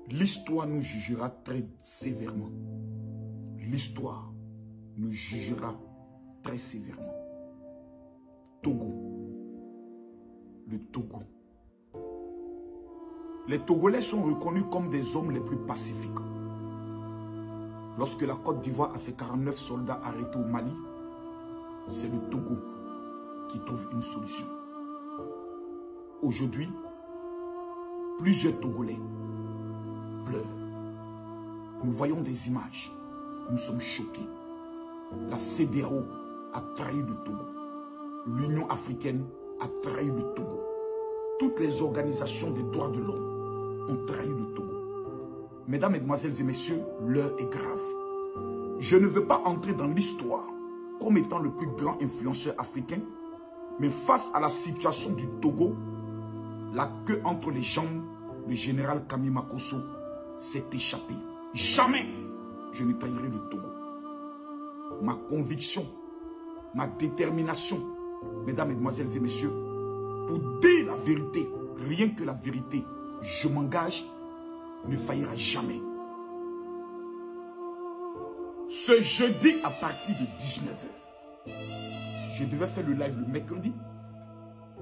L'histoire nous jugera très sévèrement. L'histoire nous jugera très sévèrement. Togo. Le Togo. Les Togolais sont reconnus comme des hommes les plus pacifiques. Lorsque la Côte d'Ivoire a ses 49 soldats arrêtés au Mali, c'est le Togo qui trouve une solution. Aujourd'hui, plusieurs Togolais pleurent. Nous voyons des images. Nous sommes choqués. La CEDEAO a trahi le Togo. L'Union africaine a trahi le Togo. Toutes les organisations des droits de l'homme ont trahi le Togo. Mesdames, Mesdemoiselles et Messieurs, l'heure est grave. Je ne veux pas entrer dans l'histoire comme étant le plus grand influenceur africain, mais face à la situation du Togo, la queue entre les jambes, le général Kami Makosso s'est échappé. Jamais je ne trahirai le Togo. Ma conviction, ma détermination, mesdames, mesdemoiselles et messieurs, pour dire la vérité, rien que la vérité, je m'engage, ne faillira jamais. Ce jeudi à partir de 19 h, je devais faire le live le mercredi.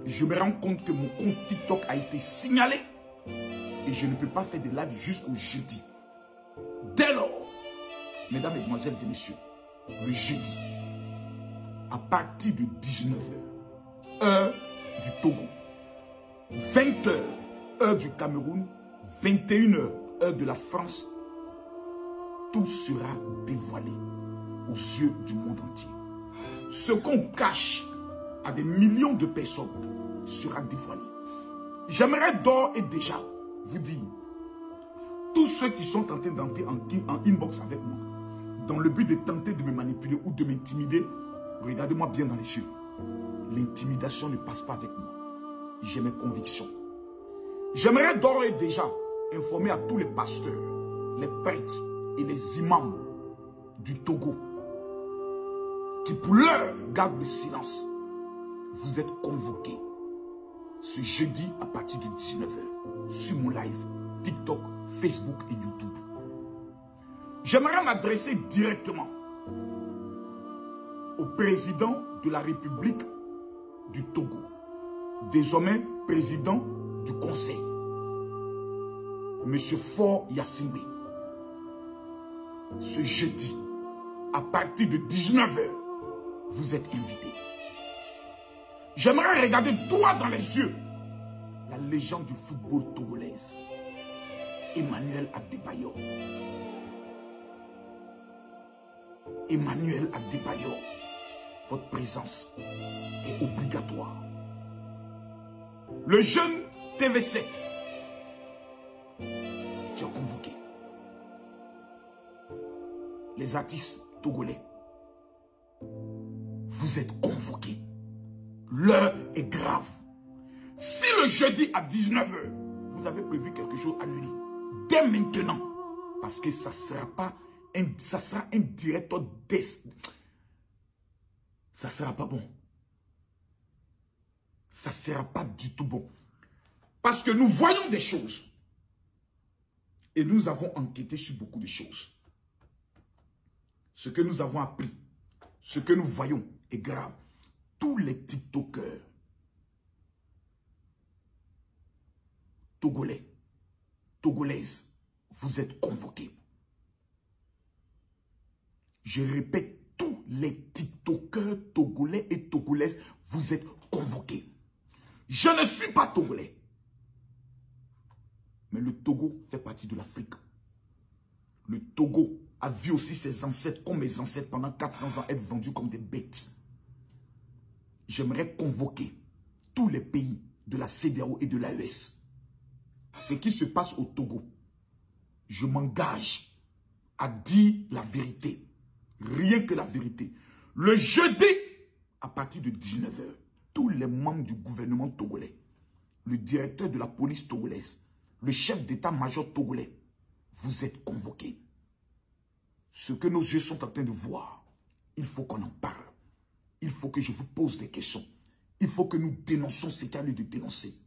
Je me rends compte que mon compte TikTok a été signalé et je ne peux pas faire de live jusqu'au jeudi. Dès lors, mesdames, mesdemoiselles et messieurs, le jeudi, à partir de 19 h, heure du Togo, 20 h, heure du Cameroun, 21 h, heure de la France, tout sera dévoilé aux yeux du monde entier. Ce qu'on cache à des millions de personnes sera dévoilé. J'aimerais d'ores et déjà vous dire, tous ceux qui sont tentés d'entrer en inbox avec moi, dans le but de tenter de me manipuler ou de m'intimider, regardez-moi bien dans les yeux. L'intimidation ne passe pas avec moi. J'ai mes convictions. J'aimerais d'ores et déjà informer à tous les pasteurs, les prêtres et les imams du Togo qui pour l'heure gardent le silence. Vous êtes convoqués ce jeudi à partir de 19 h sur mon live, TikTok, Facebook et YouTube. J'aimerais m'adresser directement au président de la République du Togo, désormais président du Conseil, M. Faure Gnassingbé. Ce jeudi, à partir de 19 h, vous êtes invités. J'aimerais regarder droit dans les yeux la légende du football togolaise, Emmanuel Adebayor. Emmanuel Adebayor, votre présence est obligatoire. Le jeune TV7, tu as convoqué. Les artistes togolais, vous êtes convoqués. L'heure est grave. Si le jeudi à 19 h, vous avez prévu quelque chose, annulé. Dès maintenant. Parce que ça sera un direct ça sera pas bon. Ça sera pas du tout bon. Parce que nous voyons des choses. Et nous avons enquêté sur beaucoup de choses. Ce que nous avons appris, ce que nous voyons est grave. Tous les TikTokers togolais, togolaises, vous êtes convoqués. Je répète, tous les TikTokers togolais et togolaises, vous êtes convoqués. Je ne suis pas togolais. Mais le Togo fait partie de l'Afrique. Le Togo a vu aussi ses ancêtres, comme mes ancêtres, pendant 400 ans, être vendus comme des bêtes. J'aimerais convoquer tous les pays de la CEDEAO et de l'AES. Ce qui se passe au Togo, je m'engage à dire la vérité. Rien que la vérité. Le jeudi, à partir de 19 h, tous les membres du gouvernement togolais, le directeur de la police togolaise, le chef d'état-major togolais, vous êtes convoqués. Ce que nos yeux sont en train de voir, il faut qu'on en parle. Il faut que je vous pose des questions. Il faut que nous dénoncions ce qu'il y a lieu de dénoncer.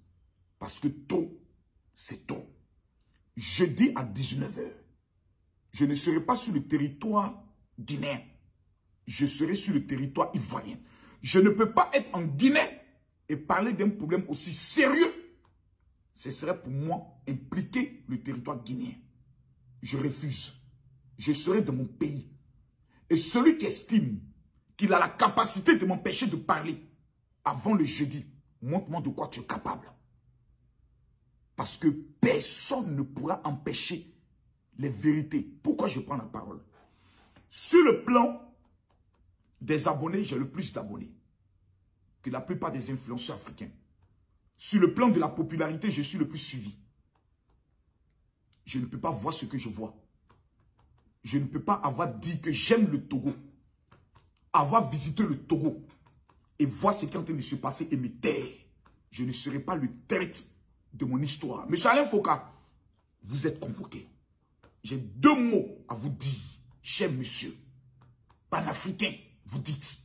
Parce que trop, c'est trop. jeudi à 19 h, je ne serai pas sur le territoire guinéen. Je serai sur le territoire ivoirien. Je ne peux pas être en Guinée et parler d'un problème aussi sérieux. Ce serait pour moi impliquer le territoire guinéen. Je refuse. Je serai dans mon pays. Et celui qui estime qu'il a la capacité de m'empêcher de parler avant le jeudi, montre-moi de quoi tu es capable. Parce que personne ne pourra empêcher les vérités. Pourquoi je prends la parole? Sur le plan des abonnés, j'ai le plus d'abonnés que la plupart des influenceurs africains. Sur le plan de la popularité, je suis le plus suivi. Je ne peux pas voir ce que je vois. Je ne peux pas avoir dit que j'aime le Togo, avoir visité le Togo et voir ce qui est en train de se passer et me taire. Je ne serai pas le traître de mon histoire. Monsieur Alain Foka, vous êtes convoqué. J'ai 2 mots à vous dire, cher monsieur. Panafricain, vous dites.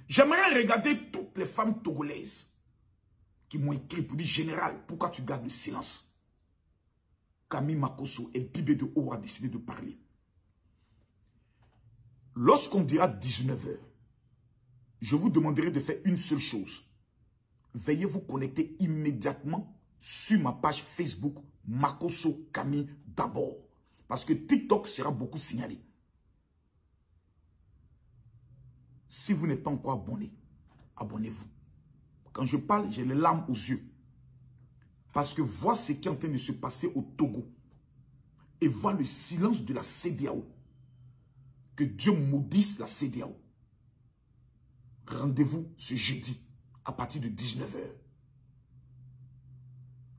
J'aimerais regarder toutes les femmes togolaises qui m'ont écrit pour dire, général, pourquoi tu gardes le silence? Camille Makosso et Bibé de Haut a décidé de parler. Lorsqu'on dira 19 h, je vous demanderai de faire une seule chose. Veuillez vous connecter immédiatement sur ma page Facebook Makosso Camille d'abord. Parce que TikTok sera beaucoup signalé. Si vous n'êtes pas encore abonné, abonnez-vous. Quand je parle, j'ai les larmes aux yeux. Parce que voir ce qui est en train de se passer au Togo et voir le silence de la CEDEAO. Que Dieu maudisse la CEDEAO. Rendez-vous ce jeudi à partir de 19 h.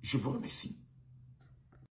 Je vous remercie.